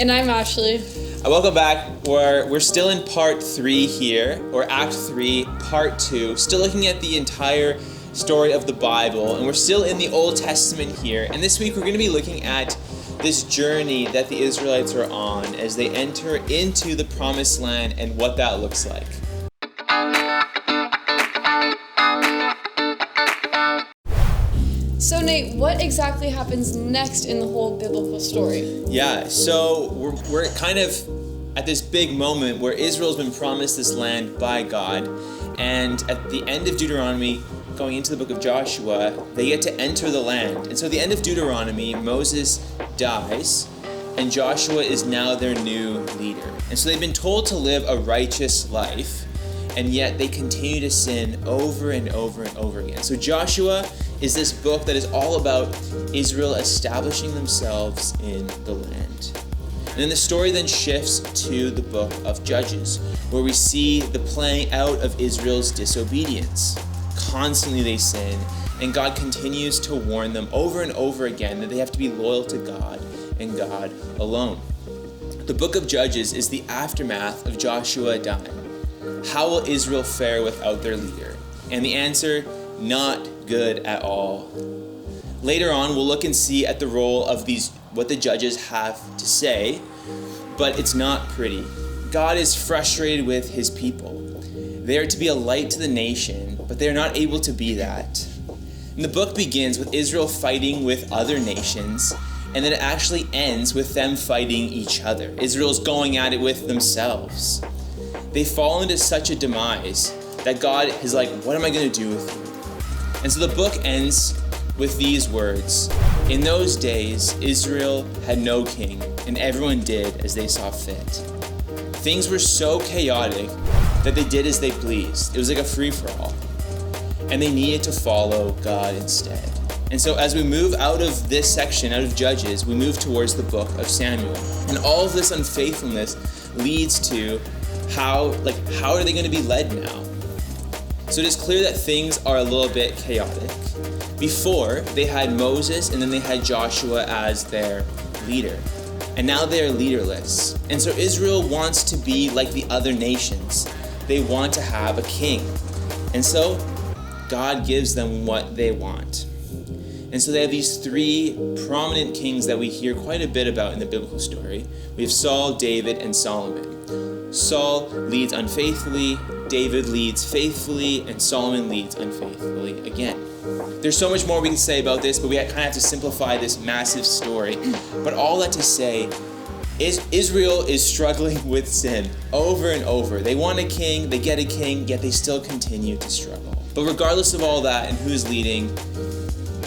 And I'm Ashley. Welcome back. We're still in part 3 here, or Act 3, part 2, still looking at the entire story of the Bible, and we're still in the Old Testament here. And this week we're going to be looking at this journey that the Israelites are on as they enter into the Promised Land and what that looks like. So Nate, what exactly happens next in the whole biblical story? Yeah, so we're kind of at this big moment where Israel's been promised this land by God, and at the end of Deuteronomy, going into the book of Joshua, they get to enter the land. And so at the end of Deuteronomy, Moses dies, and Joshua is now their new leader. And so they've been told to live a righteous life, and yet they continue to sin over and over and over again. So Joshua is this book that is all about Israel establishing themselves in the land. And then the story then shifts to the book of Judges, where we see the playing out of Israel's disobedience. Constantly they sin, and God continues to warn them over and over again that they have to be loyal to God and God alone. The book of Judges is the aftermath of Joshua dying. How will Israel fare without their leader? And the answer, not good at all. Later on, we'll look and see at the role of what the judges have to say, but it's not pretty. God is frustrated with his people. They are to be a light to the nation, but they are not able to be that. And the book begins with Israel fighting with other nations, and then it actually ends with them fighting each other. Israel's going at it with themselves. They fall into such a demise that God is like, what am I going to do with you? And so the book ends with these words. In those days, Israel had no king, and everyone did as they saw fit. Things were so chaotic that they did as they pleased. It was like a free-for-all. And they needed to follow God instead. And so as we move out of this section, out of Judges, we move towards the book of Samuel. And all of this unfaithfulness leads to how are they going to be led now? So it is clear that things are a little bit chaotic. Before, they had Moses and then they had Joshua as their leader. And now they are leaderless. And so Israel wants to be like the other nations. They want to have a king. And so God gives them what they want. And so they have these 3 prominent kings that we hear quite a bit about in the biblical story. We have Saul, David, and Solomon. Saul leads unfaithfully, David leads faithfully, and Solomon leads unfaithfully again. There's so much more we can say about this, but we kind of have to simplify this massive story. But all that to say is Israel is struggling with sin over and over. They want a king, they get a king, yet they still continue to struggle. But regardless of all that and who is leading,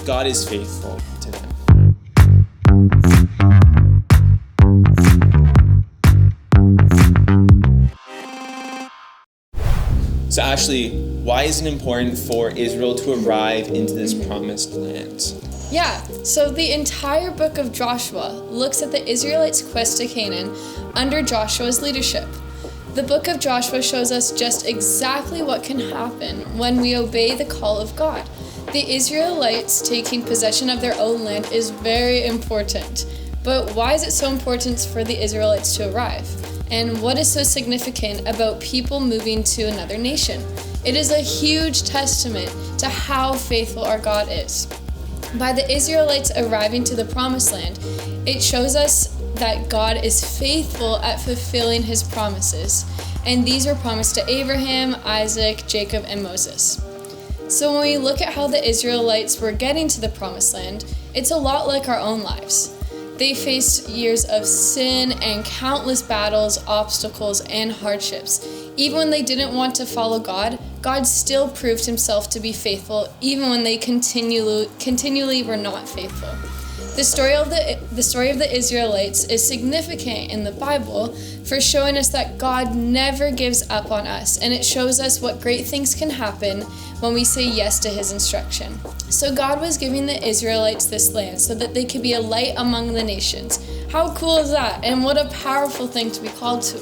God is faithful to them. So Ashley, why is it important for Israel to arrive into this promised land? Yeah, so the entire book of Joshua looks at the Israelites' quest to Canaan under Joshua's leadership. The book of Joshua shows us just exactly what can happen when we obey the call of God. The Israelites taking possession of their own land is very important. But why is it so important for the Israelites to arrive? And what is so significant about people moving to another nation? It is a huge testament to how faithful our God is. By the Israelites arriving to the Promised Land, it shows us that God is faithful at fulfilling his promises. And these were promised to Abraham, Isaac, Jacob, and Moses. So when we look at how the Israelites were getting to the Promised Land, it's a lot like our own lives. They faced years of sin and countless battles, obstacles, and hardships. Even when they didn't want to follow God, God still proved himself to be faithful, even when they continually were not faithful. The story of the Israelites is significant in the Bible for showing us that God never gives up on us, and it shows us what great things can happen when we say yes to his instruction. So God was giving the Israelites this land so that they could be a light among the nations. How cool is that? And what a powerful thing to be called to.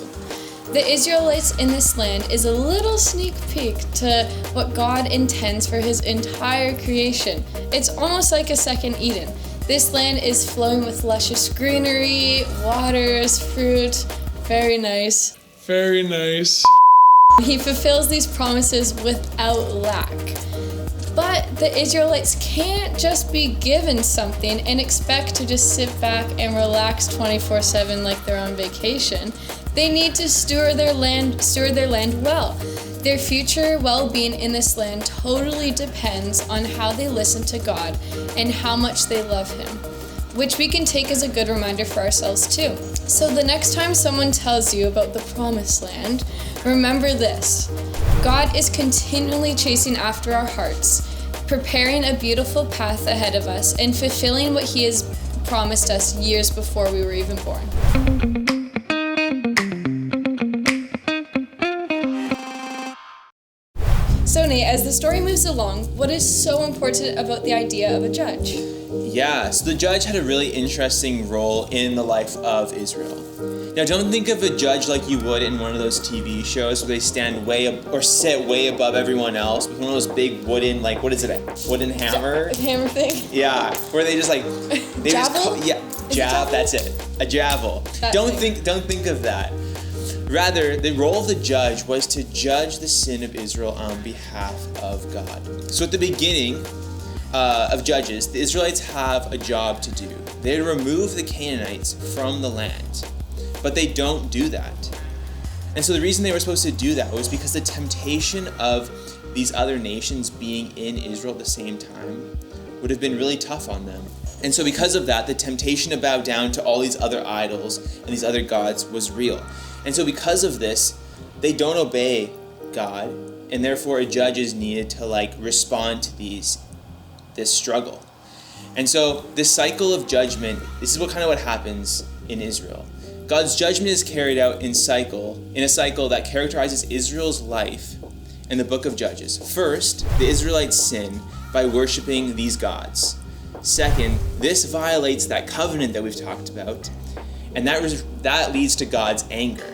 The Israelites in this land is a little sneak peek to what God intends for his entire creation. It's almost like a second Eden. This land is flowing with luscious greenery, waters, fruit. Very nice. Very nice. He fulfills these promises without lack. But the Israelites can't just be given something and expect to just sit back and relax 24/7 like they're on vacation. They need to steward their land well. Their future well-being in this land totally depends on how they listen to God and how much they love Him, which we can take as a good reminder for ourselves too. So the next time someone tells you about the promised land, remember this: God is continually chasing after our hearts, preparing a beautiful path ahead of us and fulfilling what He has promised us years before we were even born. So Nate, as the story moves along, what is so important about the idea of a judge? Yeah, so the judge had a really interesting role in the life of Israel. Now, don't think of a judge like you would in one of those TV shows where they stand sit way above everyone else with one of those big wooden, like, what is it, a wooden hammer? Hammer thing? Yeah, where they just Javel? Jab, that's it, a javel. Don't think of that. Rather, the role of the judge was to judge the sin of Israel on behalf of God. So at the beginning of Judges, the Israelites have a job to do. They remove the Canaanites from the land, but they don't do that. And so the reason they were supposed to do that was because the temptation of these other nations being in Israel at the same time would have been really tough on them. And so because of that, the temptation to bow down to all these other idols and these other gods was real. And so because of this, they don't obey God, and therefore a judge is needed to respond to this struggle. And so this cycle of judgment, this is what happens in Israel. God's judgment is carried out in a cycle that characterizes Israel's life in the book of Judges. First, the Israelites sin by worshiping these gods. Second, this violates that covenant that we've talked about, and that leads to God's anger.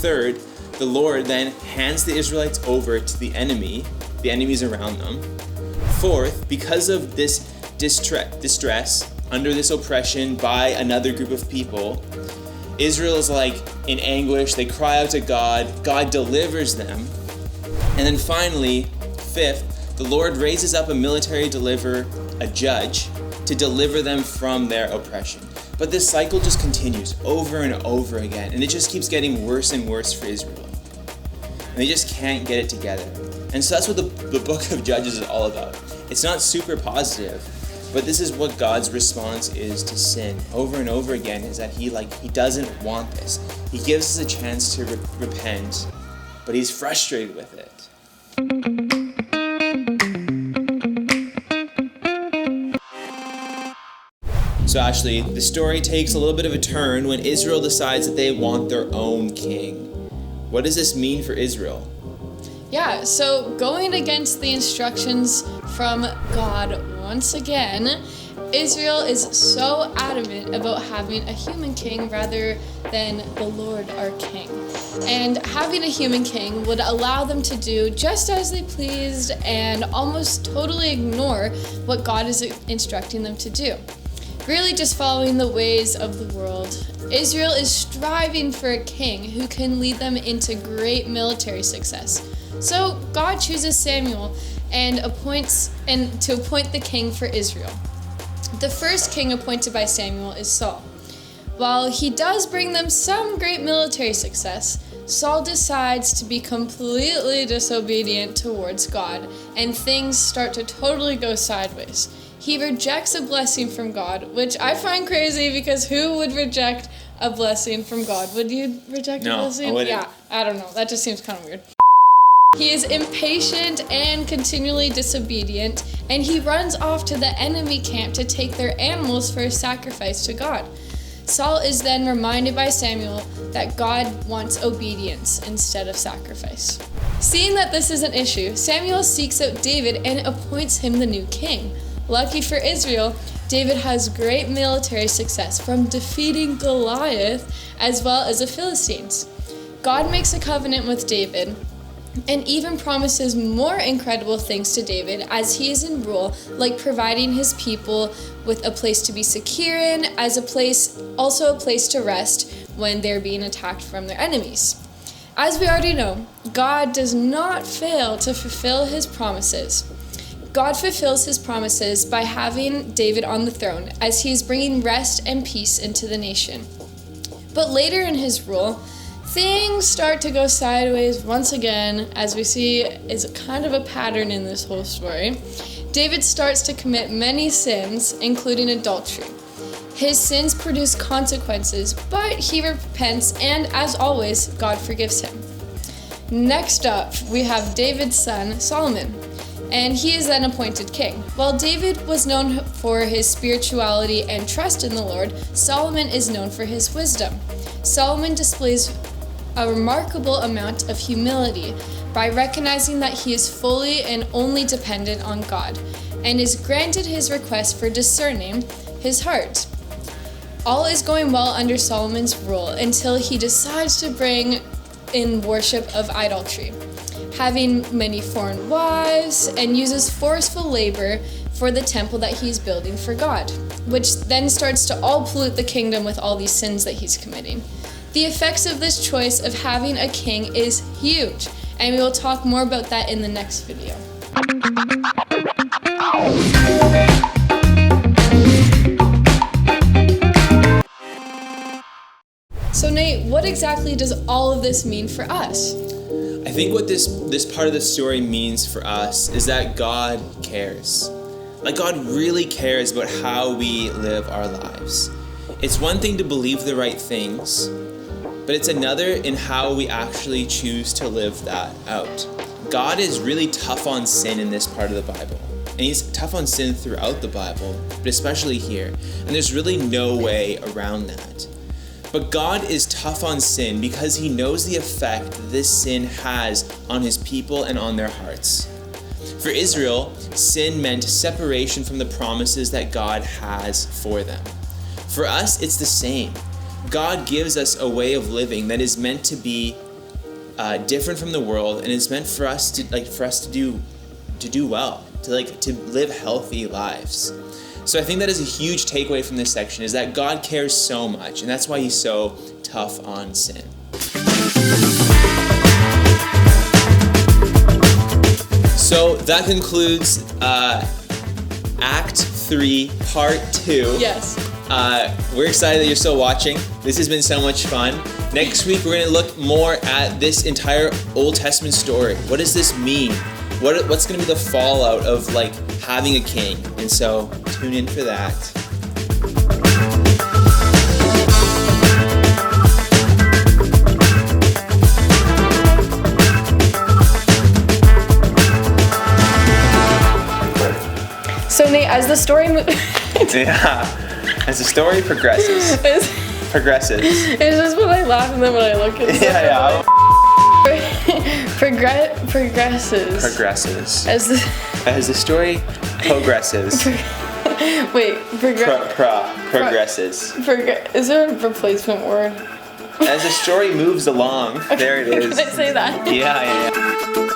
Third, the Lord then hands the Israelites over to the enemies around them. Fourth, because of this distress under this oppression by another group of people, Israel is in anguish. They cry out to God. God delivers them. And then finally, fifth, the Lord raises up a military a judge, to deliver them from their oppression. But this cycle just continues over and over again, and it just keeps getting worse and worse for Israel. And they just can't get it together. And so that's what the book of Judges is all about. It's not super positive, but this is what God's response is to sin over and over again, is that he doesn't want this. He gives us a chance to repent, but he's frustrated with it. So actually, the story takes a little bit of a turn when Israel decides that they want their own king. What does this mean for Israel? Yeah, so going against the instructions from God once again, Israel is so adamant about having a human king rather than the Lord our king. And having a human king would allow them to do just as they pleased and almost totally ignore what God is instructing them to do. Really just following the ways of the world. Israel is striving for a king who can lead them into great military success. So God chooses Samuel to appoint the king for Israel. The first king appointed by Samuel is Saul. While he does bring them some great military success, Saul decides to be completely disobedient towards God, and things start to totally go sideways. He rejects a blessing from God, which I find crazy because who would reject a blessing from God? Would you reject a blessing? I wouldn't. Yeah, I don't know. That just seems kind of weird. He is impatient and continually disobedient, and he runs off to the enemy camp to take their animals for a sacrifice to God. Saul is then reminded by Samuel that God wants obedience instead of sacrifice. Seeing that this is an issue, Samuel seeks out David and appoints him the new king. Lucky for Israel, David has great military success from defeating Goliath as well as the Philistines. God makes a covenant with David and even promises more incredible things to David as he is in rule, like providing his people with a place to be secure in, also a place to rest when they're being attacked from their enemies. As we already know, God does not fail to fulfill his promises. God fulfills his promises by having David on the throne as he is bringing rest and peace into the nation. But later in his rule, things start to go sideways once again, as we see is kind of a pattern in this whole story. David starts to commit many sins, including adultery. His sins produce consequences, but he repents, and as always, God forgives him. Next up, we have David's son, Solomon, and he is then appointed king. While David was known for his spirituality and trust in the Lord, Solomon is known for his wisdom. Solomon displays a remarkable amount of humility by recognizing that he is fully and only dependent on God, and is granted his request for discerning his heart. All is going well under Solomon's rule until he decides to bring in worship of idolatry, having many foreign wives, and uses forceful labor for the temple that he's building for God, which then starts to all pollute the kingdom with all these sins that he's committing. The effects of this choice of having a king is huge, and we will talk more about that in the next video. So Nate, what exactly does all of this mean for us? I think what this part of the story means for us is that God cares. Like, God really cares about how we live our lives. It's one thing to believe the right things, but it's another in how we actually choose to live that out. God is really tough on sin in this part of the Bible. And he's tough on sin throughout the Bible, but especially here. And there's really no way around that. But God is tough on sin because he knows the effect this sin has on his people and on their hearts. For Israel, sin meant separation from the promises that God has for them. For us, it's the same. God gives us a way of living that is meant to be different from the world, and is meant for us to do well, to live healthy lives. So I think that is a huge takeaway from this section, is that God cares so much, and that's why he's so tough on sin. So that concludes Act 3, Part 2. Yes. We're excited that you're still watching. This has been so much fun. Next week, we're going to look more at this entire Old Testament story. What does this mean? What's going to be the fallout of having a king? And so tune in for that. So Nate, as the story as the story progresses. It's just when I laugh and then when I look at it. Yeah. Progresses. As the story progresses. Progresses. Is there a replacement word? As the story moves along, there it is. Can I say that? Yeah.